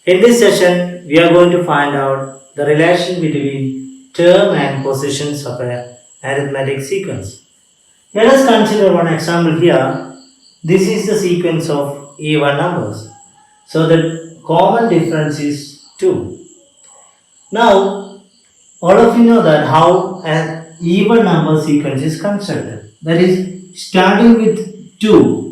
In this session, we are going to find out the relation between term and positions of an arithmetic sequence. Let us consider one example here. This is the sequence of even numbers. So the common difference is 2. Now, all of you know that how an even number sequence is constructed. That is, starting with 2.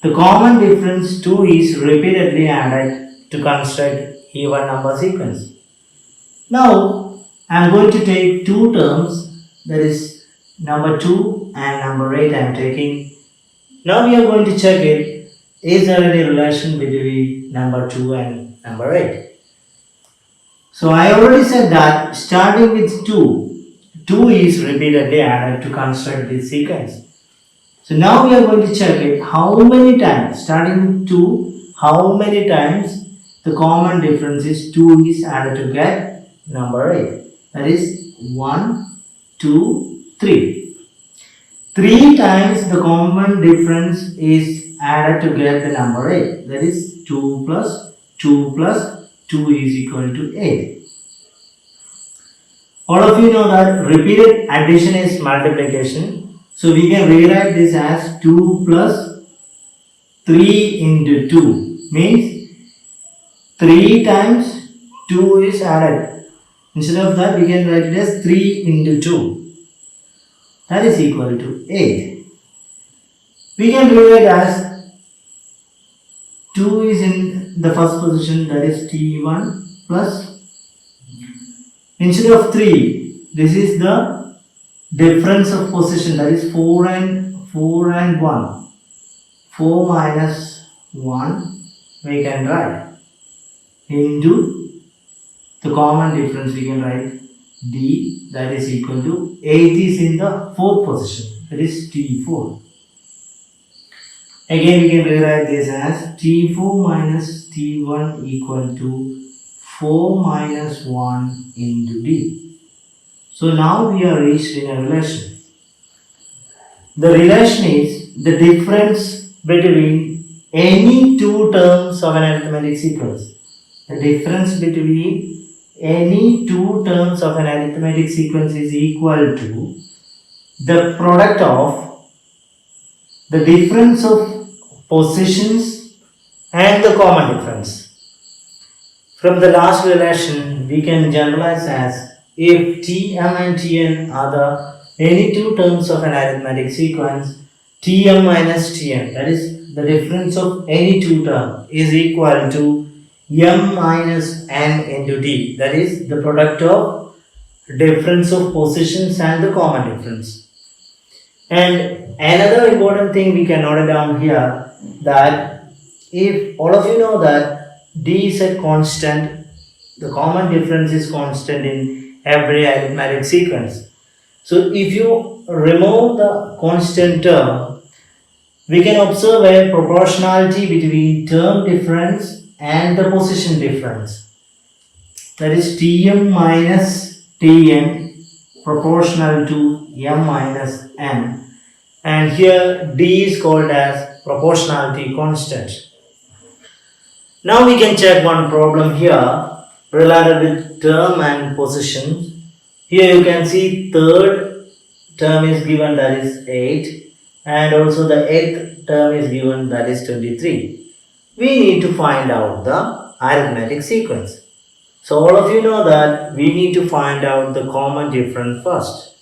The common difference 2 is repeatedly added to construct even number sequence. Now I am going to take two terms, that is number 2 and number 8 I am taking. Now we are going to check it. Is there any relation between number 2 and number 8? So I already said that starting with 2 is repeatedly added to construct this sequence. So now we are going to check it how many times, starting with 2, how many times the common difference is 2 is added to get number 8. That is 1, 2, 3. 3 times the common difference is added to get the number 8. That is 2 plus 2 plus 2 is equal to 8. All of you know that repeated addition is multiplication. So we can rewrite this as 2 plus 3 into 2 means 3 times 2 is added. Instead of that we can write it as 3 into 2. That is equal to 8. We can rewrite as 2 is in the first position, that is T1 plus, instead of 3, this is the difference of position, that is 4 and 1. 4 minus 1 we can write into the common difference, we can write D, that is equal to 8 is in the fourth position, that is T4. Again we can rewrite this as T4 minus T1 equal to 4 minus 1 into D. So now we are reached in a relation. The relation is the difference between any two terms of an arithmetic sequence. The difference between any two terms of an arithmetic sequence is equal to the product of the difference of positions and the common difference. From the last relation, we can generalize as if Tm and Tn are the any two terms of an arithmetic sequence, Tm minus Tn, that is the difference of any two terms, is equal to m minus n into d, that is the product of difference of positions and the common difference. And another important thing we can note down here, that if all of you know that d is a constant, the common difference is constant in every arithmetic sequence. So if you remove the constant term, we can observe a proportionality between term difference and the position difference. That is Tm minus Tn proportional to m minus n, and here d is called as proportionality constant. Now we can check one problem here related with term and position. Here you can see third term is given, that is 8, and also the 8th term is given, that is 23. We need to find out the arithmetic sequence. So all of you know that we need to find out the common difference first.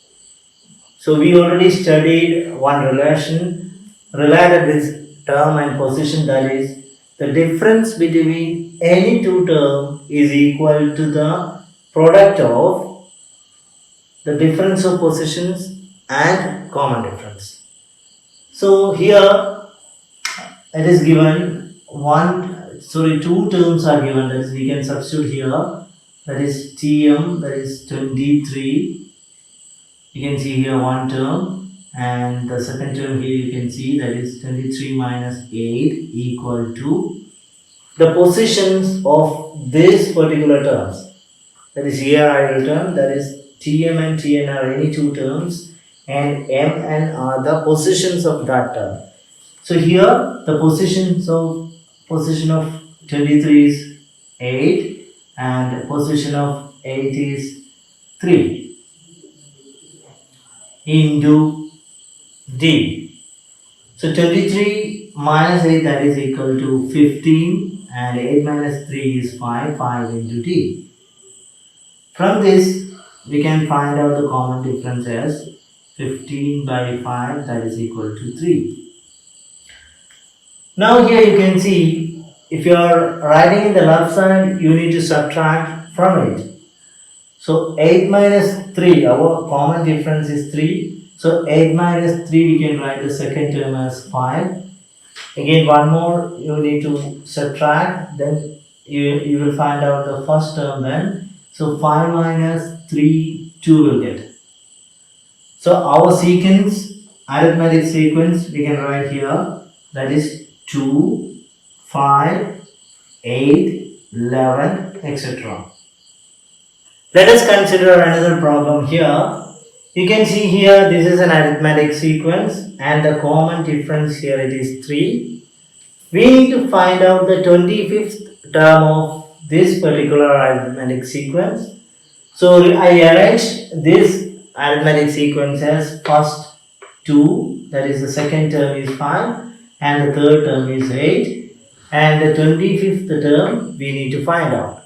So we already studied one relation related with term and position, that is the difference between any two terms is equal to the product of the difference of positions and common difference. So here it is given two terms are given, that is we can substitute here, that is Tm, that is 23. You can see here one term, and the second term here you can see, that is 23 minus 8 equal to the positions of these particular terms. That is here I will term, that is Tm and Tn are any two terms, and m and are the positions of that term. So here the position of 23 is 8 and position of 8 is 3 into D. So 23 minus 8, that is equal to 15, and 8 minus 3 is 5, 5 into D. From this we can find out the common difference as 15 by 5, that is equal to 3. Now here you can see, if you are writing in the left side, you need to subtract from it. So 8 minus 3, our common difference is 3. So 8 minus 3, we can write the second term as 5. Again, one more you need to subtract, then you will find out the first term then. So 5 minus 3, 2 will get. So our sequence, arithmetic sequence, we can write here, that is 2, 5, 8, 11, etc. Let us consider another problem here. You can see here, this is an arithmetic sequence and the common difference here, it is 3. We need to find out the 25th term of this particular arithmetic sequence. So I arranged this arithmetic sequence as first 2, that is the second term is 5 and the third term is 8, and the 25th term we need to find out.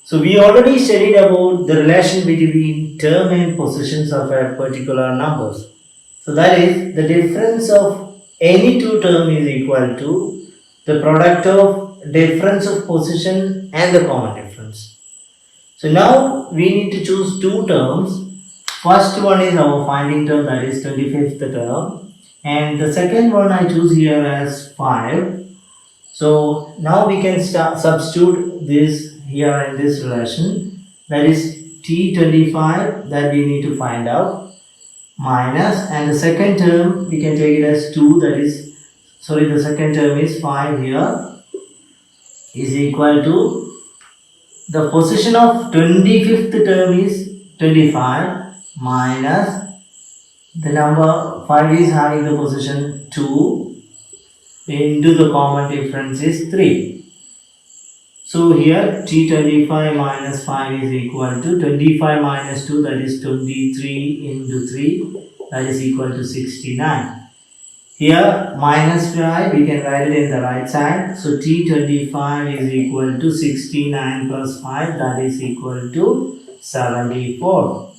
So we already studied about the relation between term and positions of a particular numbers. So that is, the difference of any two term is equal to the product of difference of position and the common difference. So now we need to choose two terms. First one is our finding term, that is 25th term, and the second one I choose here as 5. So now we can substitute this here in this relation, that is T25 that we need to find out, minus, and the second term we can take it as 2, that is, sorry, the second term is 5 here, is equal to the position of 25th term is 25 minus the number 5 is having the position 2 into the common difference is 3. So here T25 minus 5 is equal to 25 minus 2, that is 23 into 3, that is equal to 69. Here minus 5 we can write it in the right side. So T25 is equal to 69 plus 5, that is equal to 74.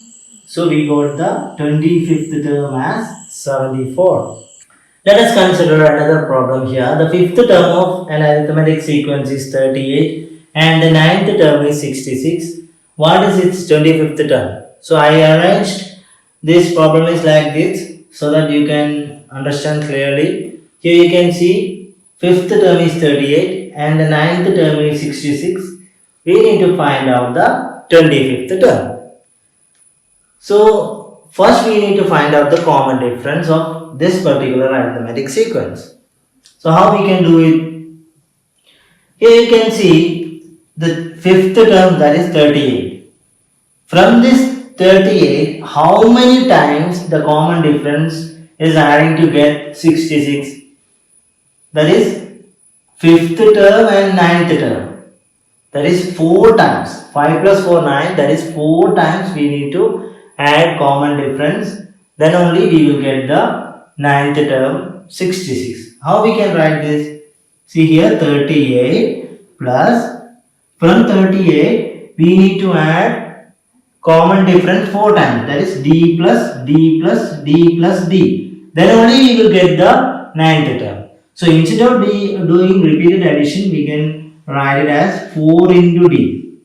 So we got the 25th term as 74. Let us consider another problem here. The fifth term of an arithmetic sequence is 38 and the ninth term is 66. What is its 25th term? So I arranged this problem is like this so that you can understand clearly. Here you can see fifth term is 38 and the ninth term is 66. We need to find out the 25th term. So first we need to find out the common difference of this particular arithmetic sequence. So how we can do it? Here you can see the fifth term, that is 38. From this 38, how many times the common difference is adding to get 66? That is fifth term and ninth term. That is 4 times. 5 plus 4, 9. That is 4 times we need to add common difference. Then only we will get the ninth term 66. How we can write this? See here 38 plus, from 38 we need to add common difference 4 times, that is d plus d plus d plus d. Then only we will get the ninth term. So instead of doing repeated addition, we can write it as 4 into d.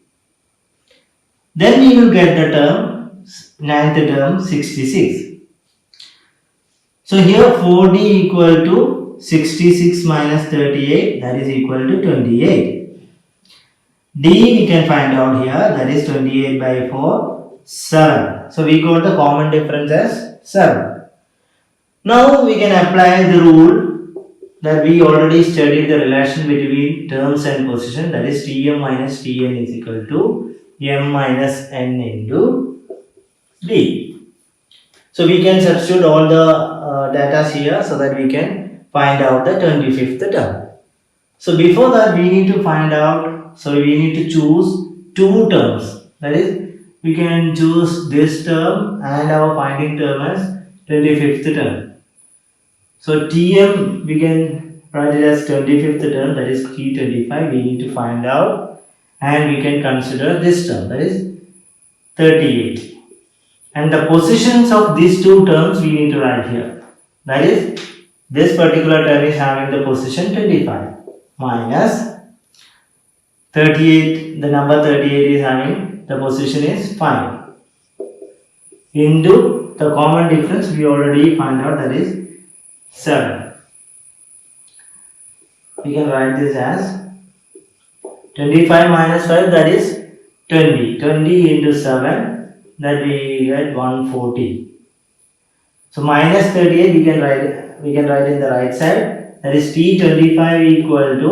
Then we will get the term, ninth term 66. So here 4d equal to 66 minus 38, that is equal to 28. D we can find out here, that is 28 by 4, 7. So we got the common difference as 7. Now we can apply the rule that we already studied, the relation between terms and position, that is Tm minus Tn is equal to m minus n into d. So we can substitute all the data here so that we can find out the 25th term. So before that we need to find out, so we need to choose two terms. That is, we can choose this term and our finding term as 25th term. So Tm we can write it as 25th term, that is T25 we need to find out, and we can consider this term, that is 38. And the positions of these two terms we need to write here. That is, this particular term is having the position 25 minus 38, the number 38 is having the position is 5 into the common difference we already find out, that is 7. We can write this as 25 minus 5, that is 20. 20 into 7, that we get 140. So minus 38 we can write in the right side, that is T25 equal to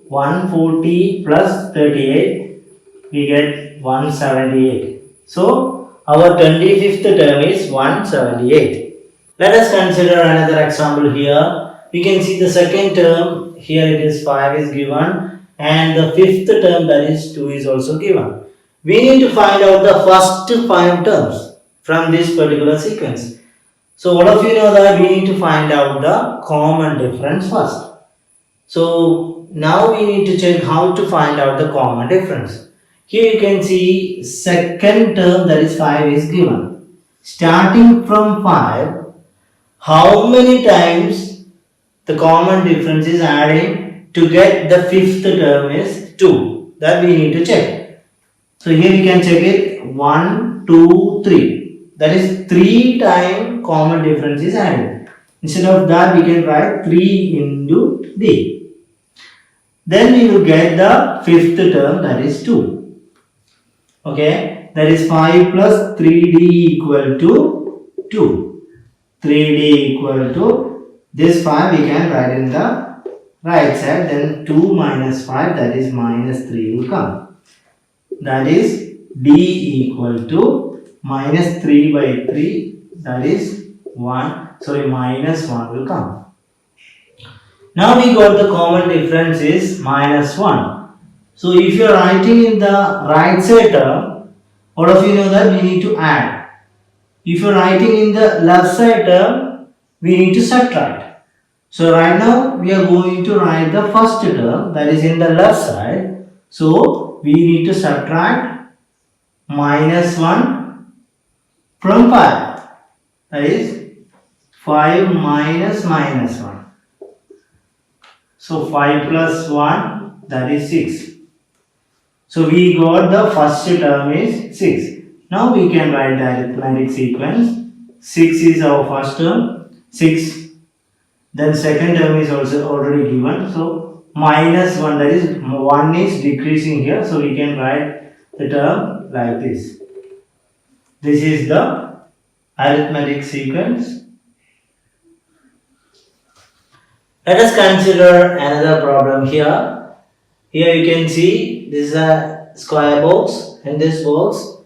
140 plus 38, we get 178. So our 25th term is 178. Let us consider another example here. We can see the second term, here it is 5 is given, and the fifth term, that is 2, is also given. We need to find out the first 5 terms from this particular sequence. So all of you know that we need to find out the common difference first. So now we need to check how to find out the common difference. Here you can see second term, that is 5, is given. Starting from 5, how many times the common difference is adding to get the fifth term is 2. That we need to check. So here we can check it 1, 2, 3. That is 3 times common difference is added. Instead of that we can write 3 into D. Then we will get the fifth term, that is 2. Okay, that is 5 plus 3D equal to 2. 3D equal to this 5 we can write in the right side, then 2 minus 5, that is minus 3 will come. That is D equal to minus 3 by 3, that is minus 1 will come. Now we got the common difference is minus 1. So if you are writing in the right side term, all of you know that we need to add. If you are writing in the left side term, we need to subtract. So right now we are going to write the first term, that is in the left side. So we need to subtract minus 1 from 5. That is 5 minus minus 1. So 5 plus 1, that is 6. So we got the first term is 6. Now we can write the arithmetic sequence. 6 is our first term, 6. Then second term is also already given. So minus 1, that is 1 is decreasing here. So we can write the term like this. This is the arithmetic sequence. Let us consider another problem here. Here you can see this is a square box. In this box,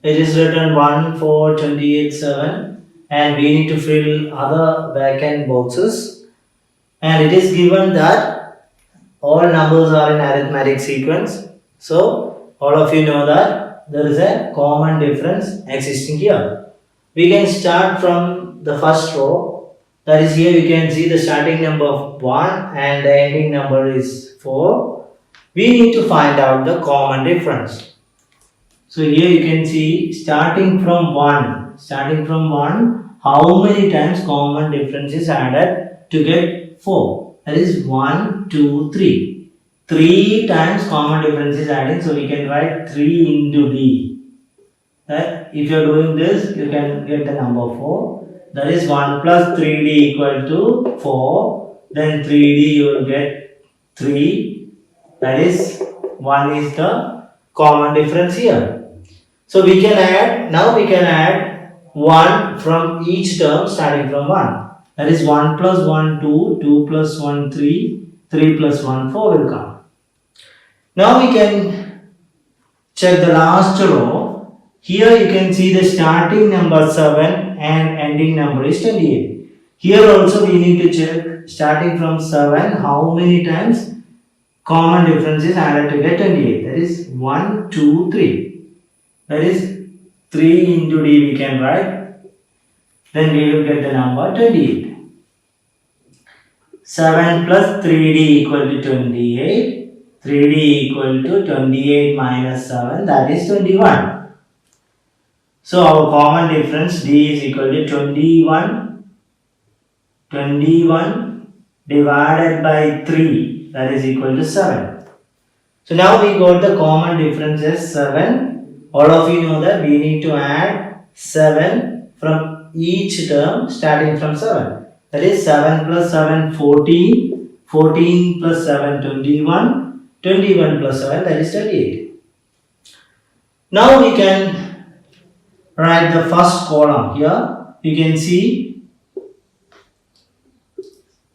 it is written 1, 4, 28, 7, and we need to fill other vacant boxes. And it is given that all numbers are in arithmetic sequence. So all of you know that there is a common difference existing here. We can start from the first row. That is, here you can see the starting number of 1 and the ending number is 4. We need to find out the common difference. So here you can see starting from 1, how many times common difference is added to get 4. That is 1, 2, 3. 3 times common difference is added, so we can write 3 into D. That if you are doing this, you can get the number 4. That is 1 plus 3D equal to 4. Then 3D you will get 3. That is 1 is the common difference here. So we can add, now we can add 1 from each term starting from 1. That is 1 plus 1, 2, 2 plus 1, 3, 3 plus 1, 4 will come. Now we can check the last row. Here you can see the starting number 7 and ending number is 28. Here also we need to check starting from 7 how many times common difference is added to get 28. That is 1, 2, 3. That is 3 into d we can write. Then we will get the number 28. 7 plus 3d equal to 28. 3d equal to 28 minus 7, that is 21. So our common difference d is equal to 21 divided by 3, that is equal to 7. So now we got the common difference as 7. All of you know that we need to add 7 from each term starting from 7. That is 7 plus 7, 14. 14 plus 7, 21. 21 plus 7, that is 38. Now we can write the first column here. You can see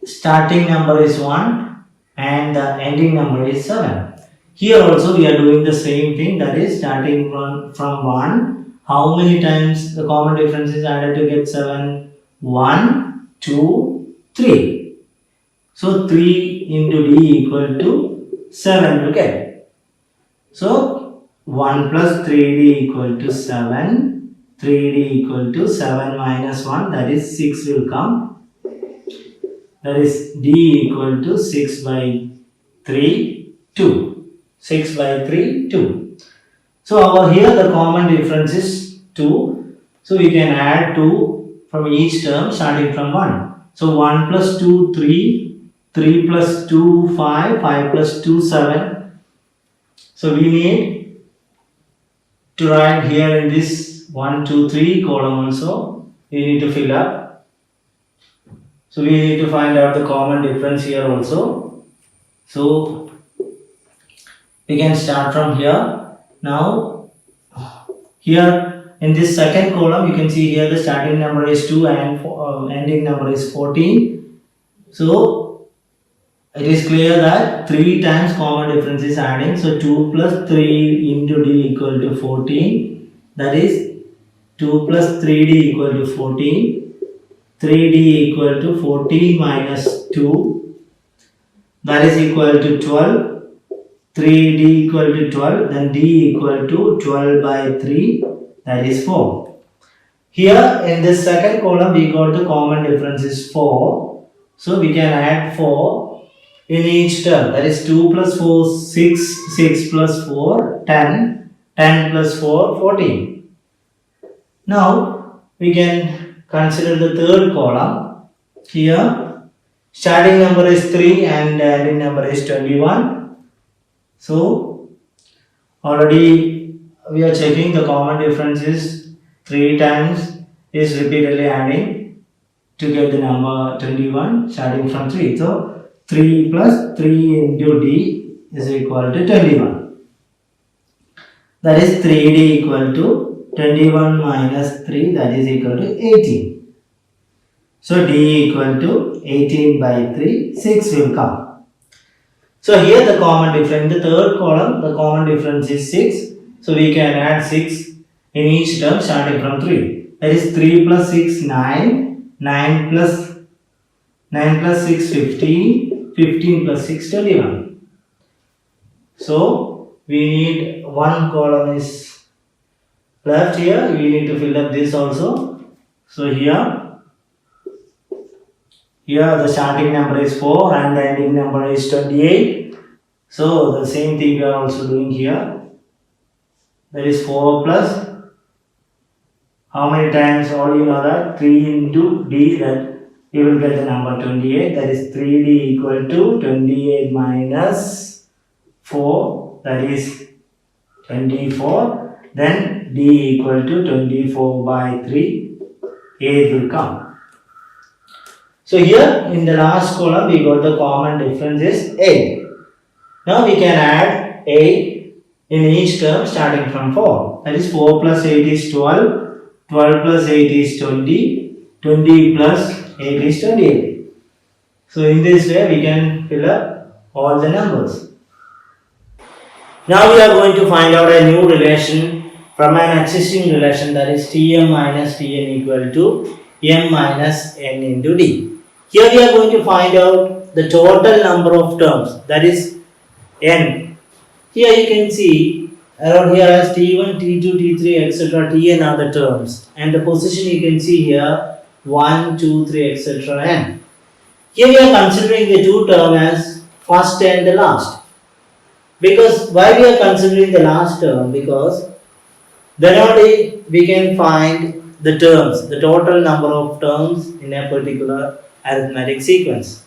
starting number is 1 and the ending number is 7. Here also we are doing the same thing, that is starting from 1. How many times the common difference is added to get 7? 1, 2, 3. So 3 into d equal to 7 to get. So 1 plus 3d equal to 7. 3d equal to 7 minus 1, that is 6 will come. That is d equal to 6 by 3, 2. 6 by 3, 2. So over here the common difference is 2. So we can add 2 from each term starting from 1. So 1 plus 2, 3. 3 plus 2, 5. 5 plus 2, 7. So we need to write here in this 1, 2, 3 column also. We need to fill up. So we need to find out the common difference here also. So we can start from here. Now here in this second column you can see here the starting number is 2 and ending number is 14. So it is clear that 3 times common difference is adding. So 2 plus 3 into d equal to 14. That is 2 plus 3d equal to 14. 3d equal to 14 minus 2. That is equal to 12. 3d equal to 12. Then d equal to 12 by 3. That is 4. Here in this second column we got the common difference is 4. So we can add 4 in each term. That is 2 plus 4, 6. 6 plus 4, 10. 10 plus 4, 14. Now we can consider the third column. Here starting number is 3 and ending number is 21. So already we are checking the common difference is 3 times is repeatedly adding to get the number 21 starting from 3. So 3 plus 3 into d is equal to 21. That is 3d equal to 21 minus 3, that is equal to 18. So d equal to 18 by 3, 6 will come. So here the common difference, in the third column the common difference is 6. So we can add 6 in each term starting from 3. That is 3 plus 6, 9. 9 plus 6, 15. 15 plus 6, 21. So we need one column is left here. We need to fill up this also. So here the starting number is 4 and the ending number is 28. So the same thing we are also doing here. That is 4 plus how many times? All you know that 3 into d, that you will get the number 28. That is 3d equal to 28 minus 4, that is 24. Then d equal to 24 by 3, 8 will come. So here in the last column we got the common difference is 8. Now we can add 8 in each term starting from 4. That is 4 plus 8 is 12. 12 plus 8 is 20. 20 plus 8 is 28. So in this way we can fill up all the numbers. Now we are going to find out a new relation from an existing relation, that is Tm minus Tn equal to m minus n into d. Here we are going to find out the total number of terms, that is n. Here you can see around here as t1, t2, t3, etc. tn are the terms, and the position you can see here 1, 2, 3, etc. n. Here we are considering the two terms as first and the last. Because why we are considering the last term? Because then only we can find the terms, the total number of terms in a particular arithmetic sequence.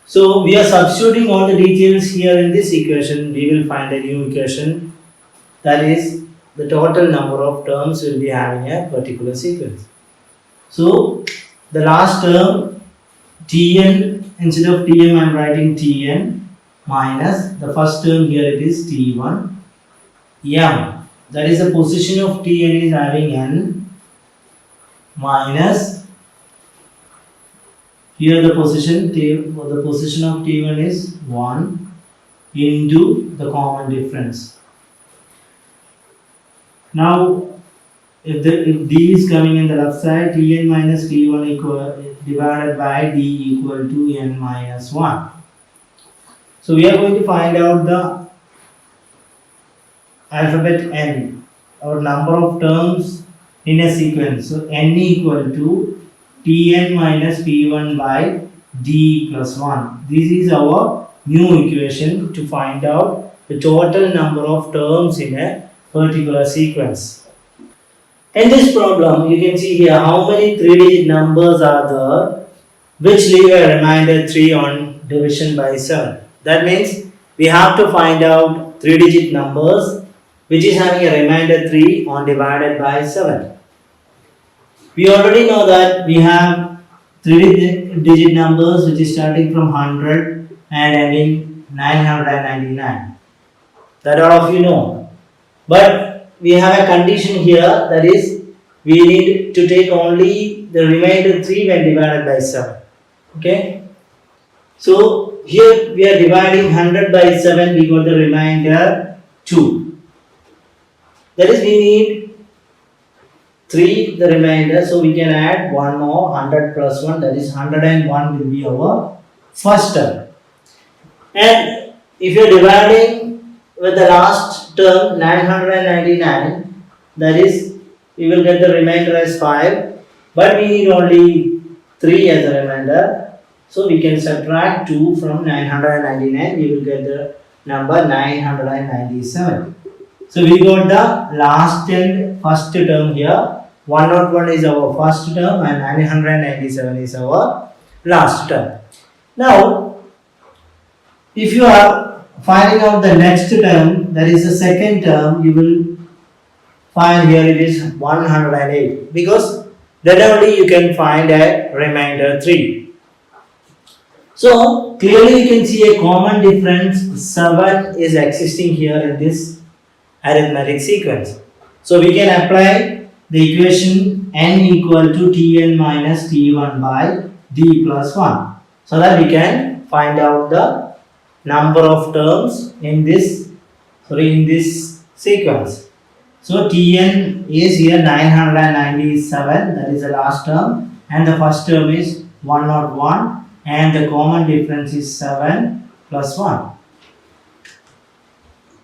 So we are substituting all the details here in this equation. We will find a new equation, that is the total number of terms will be having a particular sequence. So the last term Tn, instead of Tm I am writing Tn minus the first term here it is T1 m, that is the position of Tn is having n, minus here the position of T1 is 1 into the common difference. Now if d is coming in the left side, Tn minus T1 divided by d equal to n minus 1. So we are going to find out the alphabet n, or number of terms in a sequence. So n equal to Tn minus T1 by d plus 1. This is our new equation to find out the total number of terms in a particular sequence. In this problem, you can see here how many 3-digit numbers are there which leave a remainder 3 on division by 7. That means we have to find out 3-digit numbers which is having a remainder 3 on divided by 7. We already know that we have 3-digit numbers which is starting from 100 and ending 999. That all of you know. But we have a condition here, that is we need to take only the remainder 3 when divided by 7. Okay. So here we are dividing 100 by 7, we got the remainder 2. That is we need 3 the remainder, so we can add one more, 100 plus 1, that is 101 will be our first term. And if you are dividing with the last term 999, that is we will get the remainder as 5, but we need only 3 as a remainder, so we can subtract 2 from 999, we will get the number 997. So we got the last and first term here. 101 is our first term and 997 is our last term. Now if you are finding out the next term, that is the second term, you will find here it is 108, because then only you can find a remainder 3. So clearly you can see a common difference 7 is existing here in this arithmetic sequence. So we can apply the equation n equal to Tn minus T1 by d plus 1, so that we can find out the number of terms in this sequence. So Tn is here 997, that is the last term, and the first term is 101, and the common difference is 7 plus 1.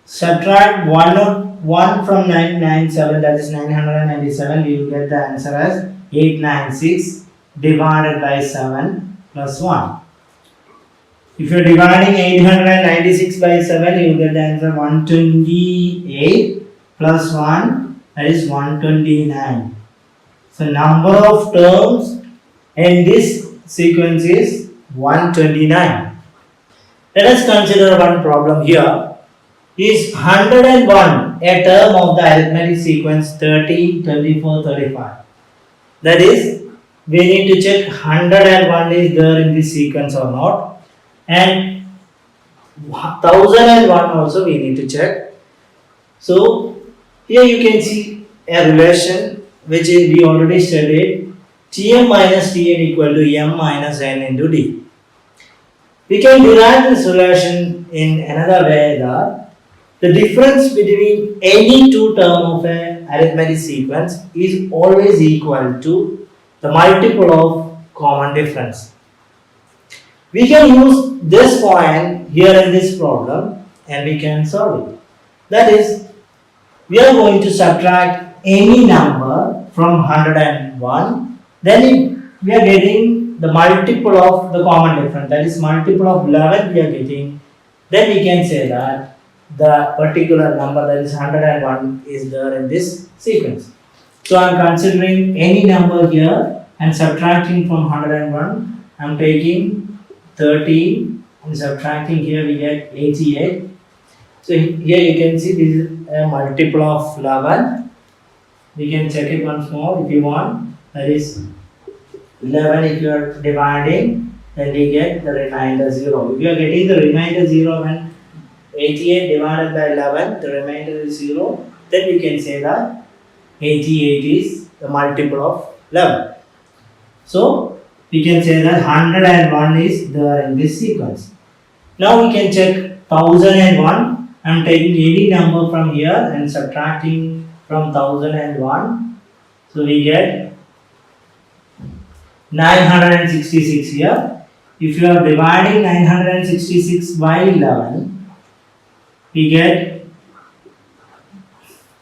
Subtract 101 from 997, that is 997, we will get the answer as 896 divided by 7 plus 1. If you are dividing 896 by 7, you will get the answer 128 plus 1, that is 129. So number of terms in this sequence is 129. Let us consider one problem here. Is 101 a term of the arithmetic sequence 13, 24, 35? That is, we need to check 101 is there in this sequence or not, and 1001 also we need to check. So here you can see a relation which is we already studied, Tm minus Tn equal to m minus n into d. We can derive this relation in another way, that the difference between any two terms of an arithmetic sequence is always equal to the multiple of common difference. We can use this point here in this problem and we can solve it. That is, we are going to subtract any number from 101. Then we are getting the multiple of the common difference. That is multiple of 11 we are getting. Then we can say that the particular number, that is 101, is there in this sequence. So I am considering any number here and subtracting from 101. I am taking 13 and subtracting here we get 88. So here you can see this is a multiple of 11. We can check it once more if you want. That is 11 if you are dividing, then we get the remainder 0. If you are getting the remainder 0 when 88 divided by 11, the remainder is 0, then we can say that 88 is the multiple of 11. So we can say that 101 is there in this sequence. Now we can check 1001. I am taking any number from here and subtracting from 1001. So we get 966 here. If you are dividing 966 by 11, we get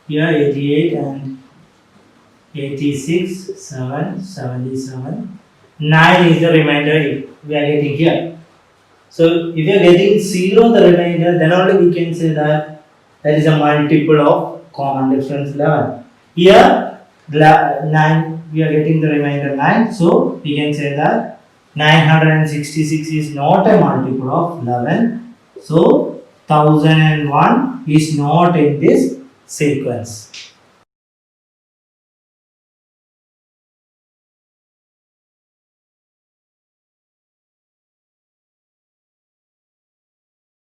here 88 and 86, 7, 77. 9 is the remainder we are getting here. So if you are getting 0 the remainder, then only we can say that that is a multiple of common difference 11. Here 9 we are getting the remainder 9, so we can say that 966 is not a multiple of 11. So 1001 is not in this sequence.